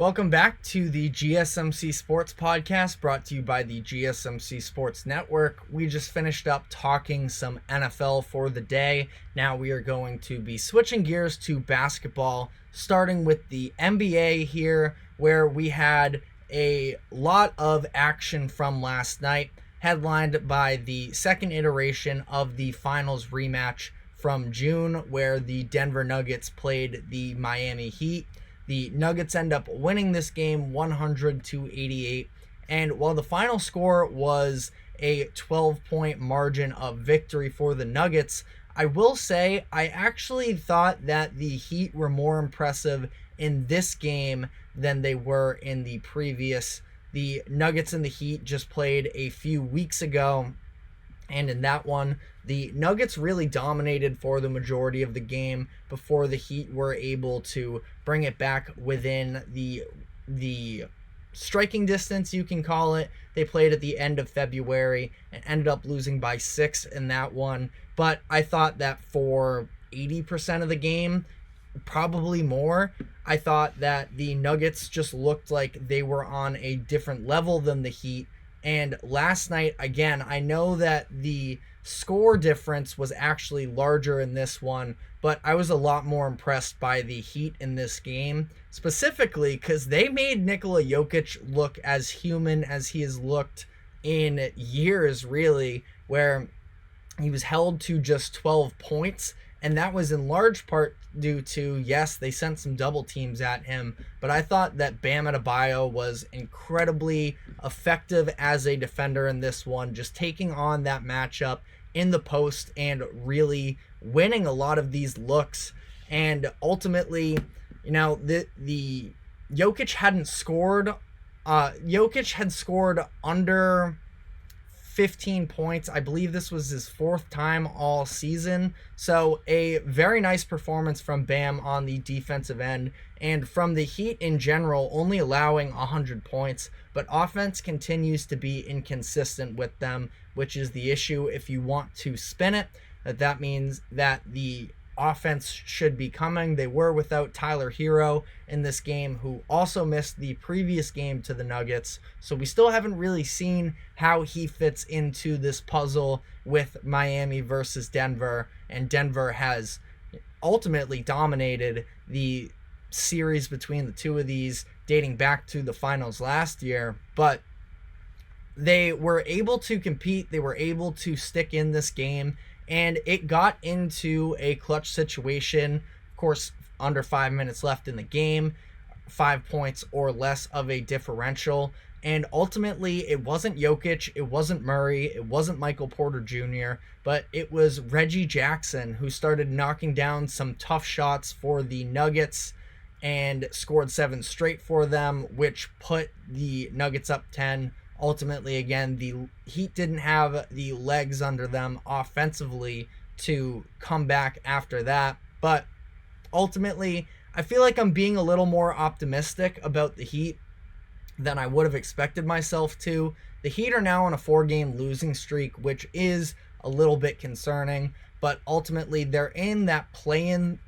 Welcome back to the GSMC Sports Podcast, brought to you by the GSMC Sports Network. We just finished up talking some NFL for the day. Now we are going to be switching gears to basketball, starting with the NBA here, where we had a lot of action from last night, headlined by the second iteration of the finals rematch from June, where the Denver Nuggets played the Miami Heat. The Nuggets end up winning this game 100-88, and while the final score was a 12-point margin of victory for the Nuggets, I will say I actually thought that the Heat were more impressive in this game than they were in the previous. The Nuggets and the Heat just played a few weeks ago, and in that one, the Nuggets really dominated for the majority of the game before the Heat were able to bring it back within the striking distance, you can call it. They played at the end of February and ended up losing by 6 in that one. But I thought that for 80% of the game, probably more, I thought that the Nuggets just looked like they were on a different level than the Heat. And last night, again, I know that the score difference was actually larger in this one, but I was a lot more impressed by the Heat in this game, specifically because they made Nikola Jokic look as human as he has looked in years, really, where he was held to just 12 points. And that was in large part due to, yes, they sent some double teams at him, but I thought that Bam Adebayo was incredibly effective as a defender in this one, just taking on that matchup in the post and really winning a lot of these looks. And ultimately, the Jokic hadn't scored. Jokic had scored under 15 points. I believe this was his 4th time all season. So a very nice performance from Bam on the defensive end, and from the Heat in general, only allowing 100 points, but offense continues to be inconsistent with them, which is the issue. If you want to spin it, that means that the offense should be coming. They were without Tyler Hero in this game, who also missed the previous game to the Nuggets. So we still haven't really seen how he fits into this puzzle with Miami versus Denver. And Denver has ultimately dominated the series between the two of these, dating back to the finals last year. But they were able to compete. They were able to stick in this game, and it got into a clutch situation. Of course, under 5 minutes left in the game, 5 points or less of a differential. And ultimately, it wasn't Jokic, it wasn't Murray, it wasn't Michael Porter Jr., but it was Reggie Jackson who started knocking down some tough shots for the Nuggets and scored 7 straight for them, which put the Nuggets up 10. Ultimately, again, the Heat didn't have the legs under them offensively to come back after that. But ultimately, I feel like I'm being a little more optimistic about the Heat than I would have expected myself to. The Heat are now on a 4-game losing streak, which is a little bit concerning. But ultimately, they're in that play-in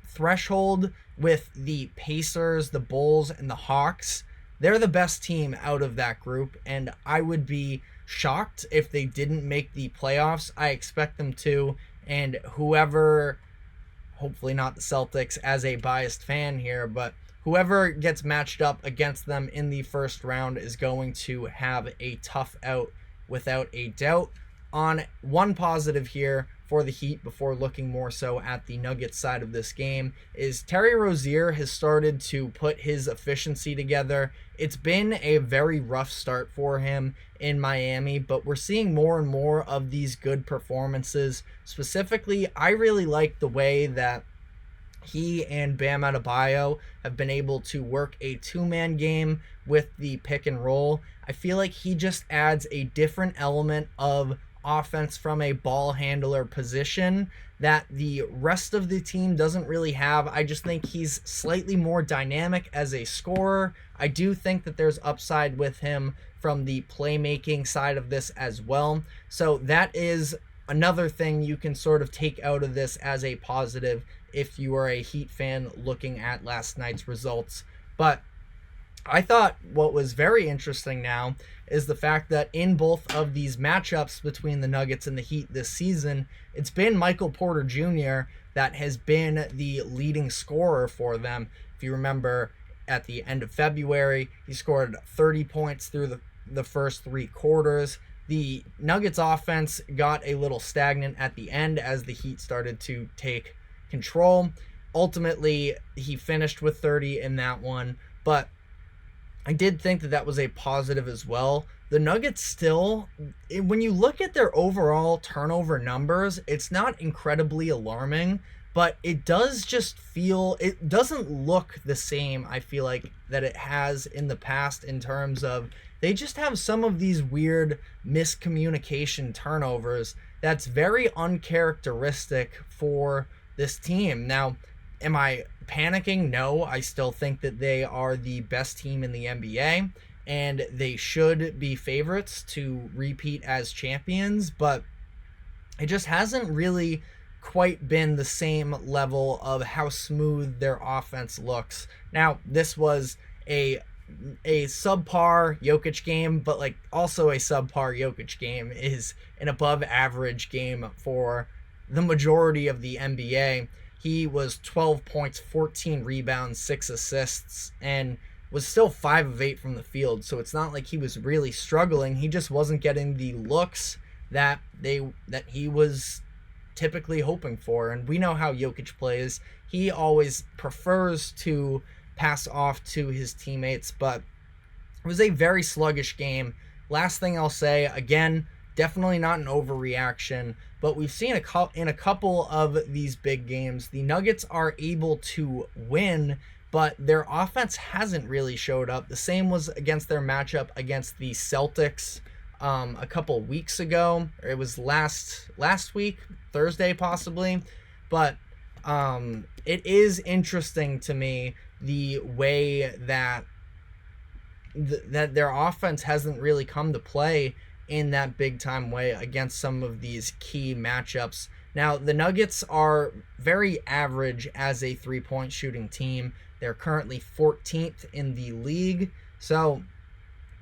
threshold with the Pacers, the Bulls, and the Hawks. They're the best team out of that group, and I would be shocked if they didn't make the playoffs. I expect them to, and whoever, hopefully not the Celtics as a biased fan here, but whoever gets matched up against them in the first round is going to have a tough out without a doubt. On one positive here for the Heat, before looking more so at the Nuggets side of this game, is Terry Rozier has started to put his efficiency together. It's been a very rough start for him in Miami, but we're seeing more and more of these good performances. Specifically, I really like the way that he and Bam Adebayo have been able to work a 2-man game with the pick and roll. I feel like he just adds a different element of offense from a ball handler position that the rest of the team doesn't really have. I just think he's slightly more dynamic as a scorer. I do think that there's upside with him from the playmaking side of this as well. So that is another thing you can sort of take out of this as a positive if you are a Heat fan looking at last night's results. But I thought what was very interesting now is the fact that in both of these matchups between the Nuggets and the Heat this season, it's been Michael Porter Jr. that has been the leading scorer for them. If you remember, at the end of February, he scored 30 points through the first 3 quarters. The Nuggets offense got a little stagnant at the end as the Heat started to take control. Ultimately, he finished with 30 in that one, but I did think that was a positive as well. The Nuggets still, when you look at their overall turnover numbers, it's not incredibly alarming, but it does just feel, it doesn't look the same, I feel like, that it has in the past in terms of they just have some of these weird miscommunication turnovers that's very uncharacteristic for this team. Now, am I panicking? No, I still think that they are the best team in the NBA and they should be favorites to repeat as champions, but it just hasn't really quite been the same level of how smooth their offense looks. Now, this was a subpar Jokic game, but like also a subpar Jokic game is an above average game for the majority of the NBA. He was 12 points, 14 rebounds, 6 assists, and was still 5 of 8 from the field. So it's not like he was really struggling. He just wasn't getting the looks that he was typically hoping for. And we know how Jokic plays. He always prefers to pass off to his teammates, but it was a very sluggish game. Last thing I'll say, again, definitely not an overreaction, but we've seen in a couple of these big games, the Nuggets are able to win, but their offense hasn't really showed up. The same was against their matchup against the Celtics a couple weeks ago. It was last week, Thursday possibly, but it is interesting to me the way that that their offense hasn't really come to play in that big time way against some of these key matchups. Now, the Nuggets are very average as a 3-point shooting team. They're currently 14th in the league. So,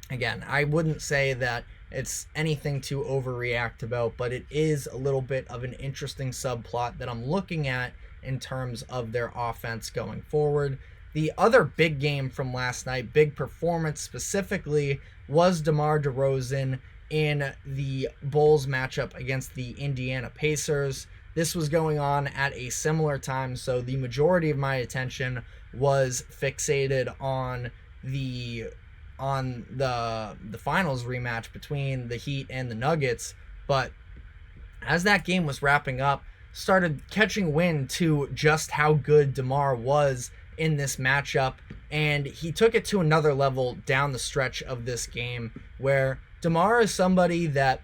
again, I wouldn't say that it's anything to overreact about, but it is a little bit of an interesting subplot that I'm looking at in terms of their offense going forward. The other big game from last night, big performance specifically, was DeMar DeRozan in the Bulls matchup against the Indiana Pacers. This was going on at a similar time, so the majority of my attention was fixated on the finals rematch between the Heat and the Nuggets. But as that game was wrapping up, started catching wind to just how good DeMar was in this matchup, and he took it to another level down the stretch of this game, where DeMar is somebody that,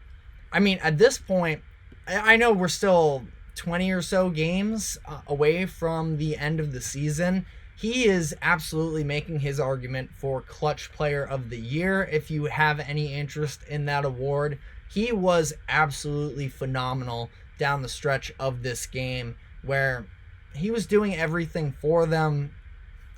I mean, at this point, I know we're still 20 or so games away from the end of the season. He is absolutely making his argument for Clutch Player of the Year. If you have any interest in that award, he was absolutely phenomenal down the stretch of this game, where he was doing everything for them,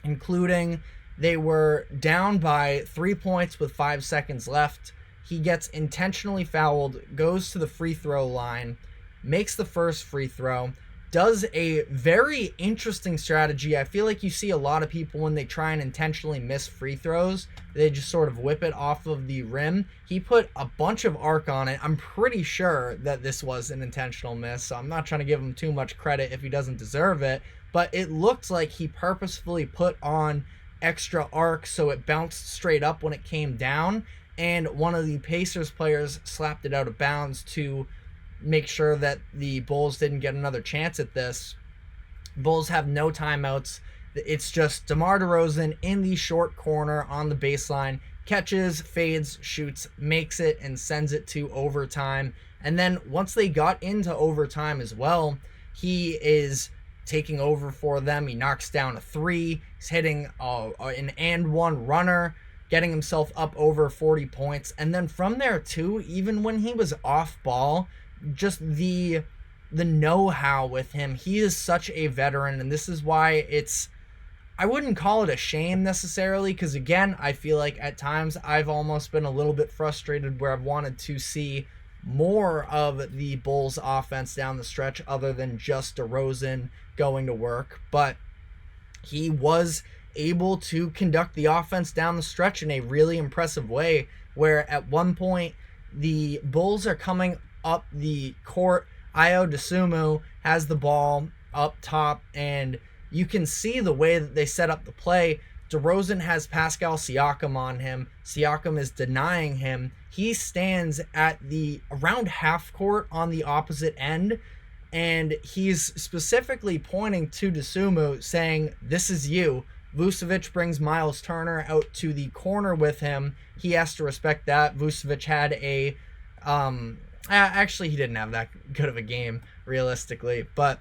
including they were down by 3 points with 5 seconds left. He gets intentionally fouled, goes to the free throw line, makes the first free throw, does a very interesting strategy. I feel like you see a lot of people when they try and intentionally miss free throws, they just sort of whip it off of the rim. He put a bunch of arc on it. I'm pretty sure that this was an intentional miss, so I'm not trying to give him too much credit if he doesn't deserve it, but it looked like he purposefully put on extra arc so it bounced straight up when it came down, and one of the Pacers players slapped it out of bounds to make sure that the Bulls didn't get another chance at this. Bulls have no timeouts. It's just DeMar DeRozan in the short corner on the baseline, catches, fades, shoots, makes it, and sends it to overtime. And then once they got into overtime as well, he is taking over for them. He knocks down a three. He's hitting an and one runner, getting himself up over 40 points. And then from there too, even when he was off ball, just the know-how with him, he is such a veteran, and this is why it's I wouldn't call it a shame necessarily, because again, I feel like at times I've almost been a little bit frustrated where I've wanted to see more of the Bulls offense down the stretch other than just DeRozan going to work. But he was able to conduct the offense down the stretch in a really impressive way, where at one point the Bulls are coming up the court. Ayo Dosunmu has the ball up top, and you can see the way that they set up the play. DeRozan has Pascal Siakam on him. Siakam is denying him. He stands at the around half court on the opposite end, and he's specifically pointing to Dosunmu saying, "This is you." Vucevic brings Miles Turner out to the corner with him. He has to respect that. Vucevic had a actually, he didn't have that good of a game realistically, but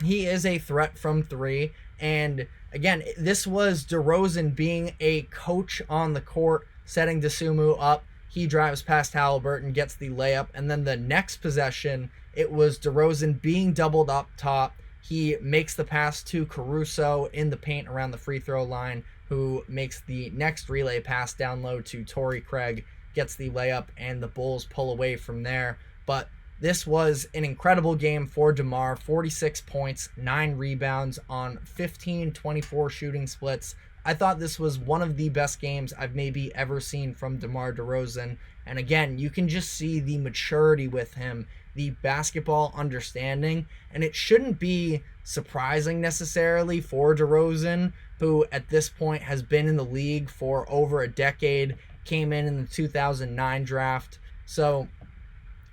he is a threat from three. And again, this was DeRozan being a coach on the court, setting Dosunmu up. He drives past Halliburton, gets the layup, and then the next possession, it was DeRozan being doubled up top. He makes the pass to Caruso in the paint around the free throw line, who makes the next relay pass down low to Torrey Craig, gets the layup, and the Bulls pull away from there. But this was an incredible game for DeMar. 46 points, 9 rebounds on 15-24 shooting splits. I thought this was one of the best games I've maybe ever seen from DeMar DeRozan. And again, you can just see the maturity with him, the basketball understanding, and it shouldn't be surprising necessarily for DeRozan, who at this point has been in the league for over a decade, came in the 2009 draft. So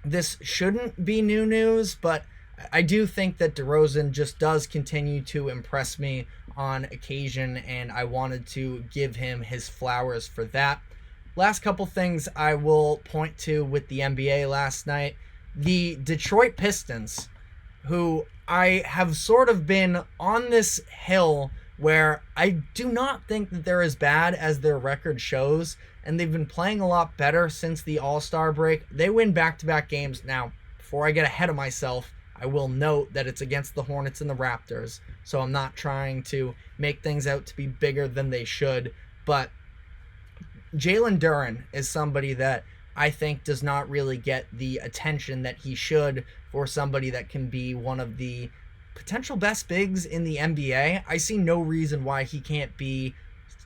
this shouldn't be new news, but I do think that DeRozan just does continue to impress me on occasion, and I wanted to give him his flowers for that. Last couple things I will point to with the NBA last night. The Detroit Pistons, who I have sort of been on this hill where I do not think that they're as bad as their record shows, and they've been playing a lot better since the All-Star break. They win back-to-back games. Now, before I get ahead of myself, I will note that it's against the Hornets and the Raptors, so I'm not trying to make things out to be bigger than they should, but Jalen Duren is somebody that I think does not really get the attention that he should for somebody that can be one of the potential best bigs in the NBA. I see no reason why he can't be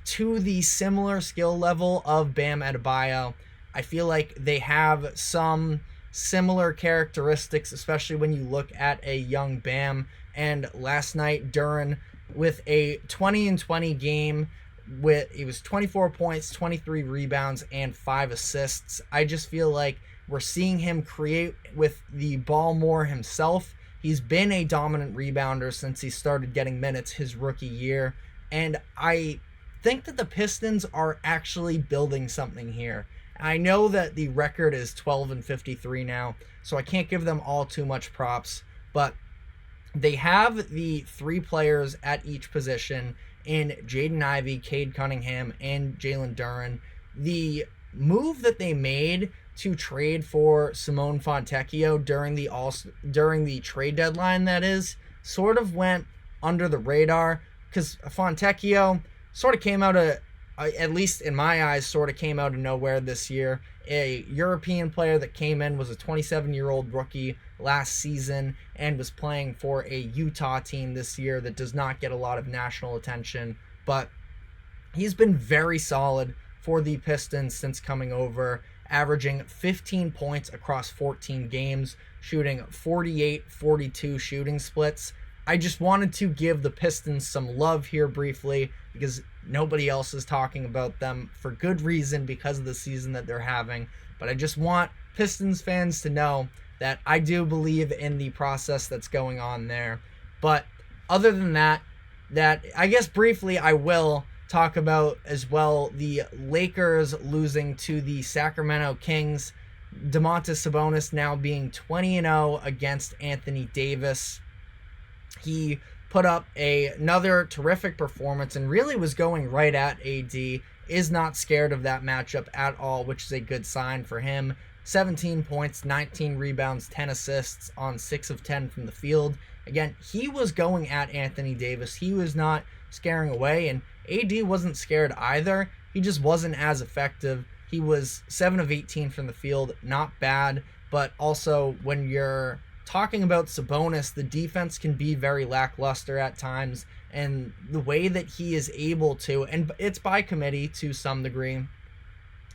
to the similar skill level of Bam Adebayo. I feel like they have some similar characteristics, especially when you look at a young Bam. And last night, Duren with a 20-20 game, it was 24 points, 23 rebounds, and 5 assists. I just feel like we're seeing him create with the ball more himself. He's been a dominant rebounder since he started getting minutes his rookie year, and I think that the Pistons are actually building something here. I know that the record is 12-53 now, so I can't give them all too much props, but they have the 3 players at each position in Jaden Ivey, Cade Cunningham, and Jalen Duren. The move that they made to trade for Simone Fontecchio during the trade deadline, that is, sort of went under the radar, because Fontecchio sort of came out of, at least in my eyes, sort of came out of nowhere this year. A European player that came in, was a 27-year-old rookie last season, and was playing for a Utah team this year that does not get a lot of national attention, but he's been very solid for the Pistons since coming over, averaging 15 points across 14 games, shooting 48-42 shooting splits. I just wanted to give the Pistons some love here briefly, because nobody else is talking about them for good reason because of the season that they're having. But I just want Pistons fans to know that I do believe in the process that's going on there. But other than that I guess briefly I will talk about as well the Lakers losing to the Sacramento Kings. Domantas Sabonis now being 20-0 against Anthony Davis. He put up another terrific performance and really was going right at AD. Is not scared of that matchup at all, which is a good sign for him. 17 points, 19 rebounds, 10 assists on 6 of 10 from the field. Again, he was going at Anthony Davis. He was not scaring away, and AD wasn't scared either. He just wasn't as effective. He was 7 of 18 from the field, not bad, but also when you're talking about Sabonis, the defense can be very lackluster at times, and the way that he is able to, and it's by committee to some degree,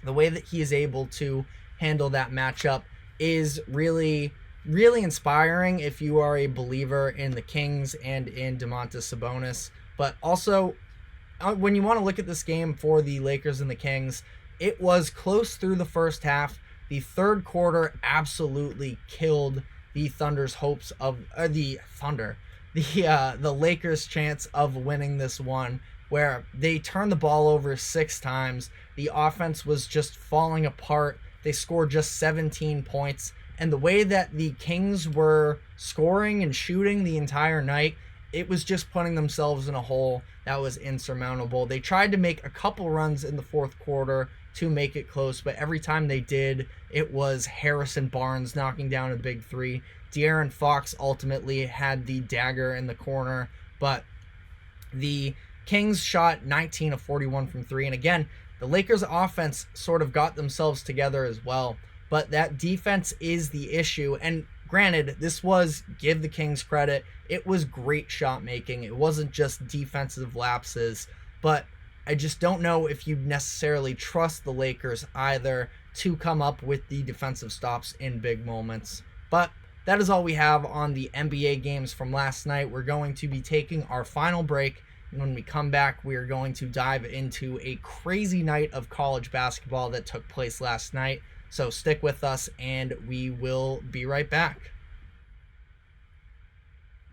the way that he is able to handle that matchup is really, really inspiring if you are a believer in the Kings and in Domantas Sabonis. But also, when you want to look at this game for the Lakers and the Kings, it was close through the first half. The third quarter absolutely killed the Thunder's hopes of the Lakers' chance of winning this one, where they turned the ball over 6 times. The offense was just falling apart. They scored just 17 points. And the way that the Kings were scoring and shooting the entire night, it was just putting themselves in a hole that was insurmountable. They tried to make a couple runs in the fourth quarter to make it close, but every time they did, it was Harrison Barnes knocking down a big three. De'Aaron Fox ultimately had the dagger in the corner, but the Kings shot 19 of 41 from 3, and again, the Lakers' offense sort of got themselves together as well, but that defense is the issue. And granted, this was, give the Kings credit, it was great shot making. It wasn't just defensive lapses, but I just don't know if you necessarily trust the Lakers either to come up with the defensive stops in big moments. But that is all we have on the NBA games from last night. We're going to be taking our final break, and when we come back, we are going to dive into a crazy night of college basketball that took place last night. So stick with us, and we will be right back.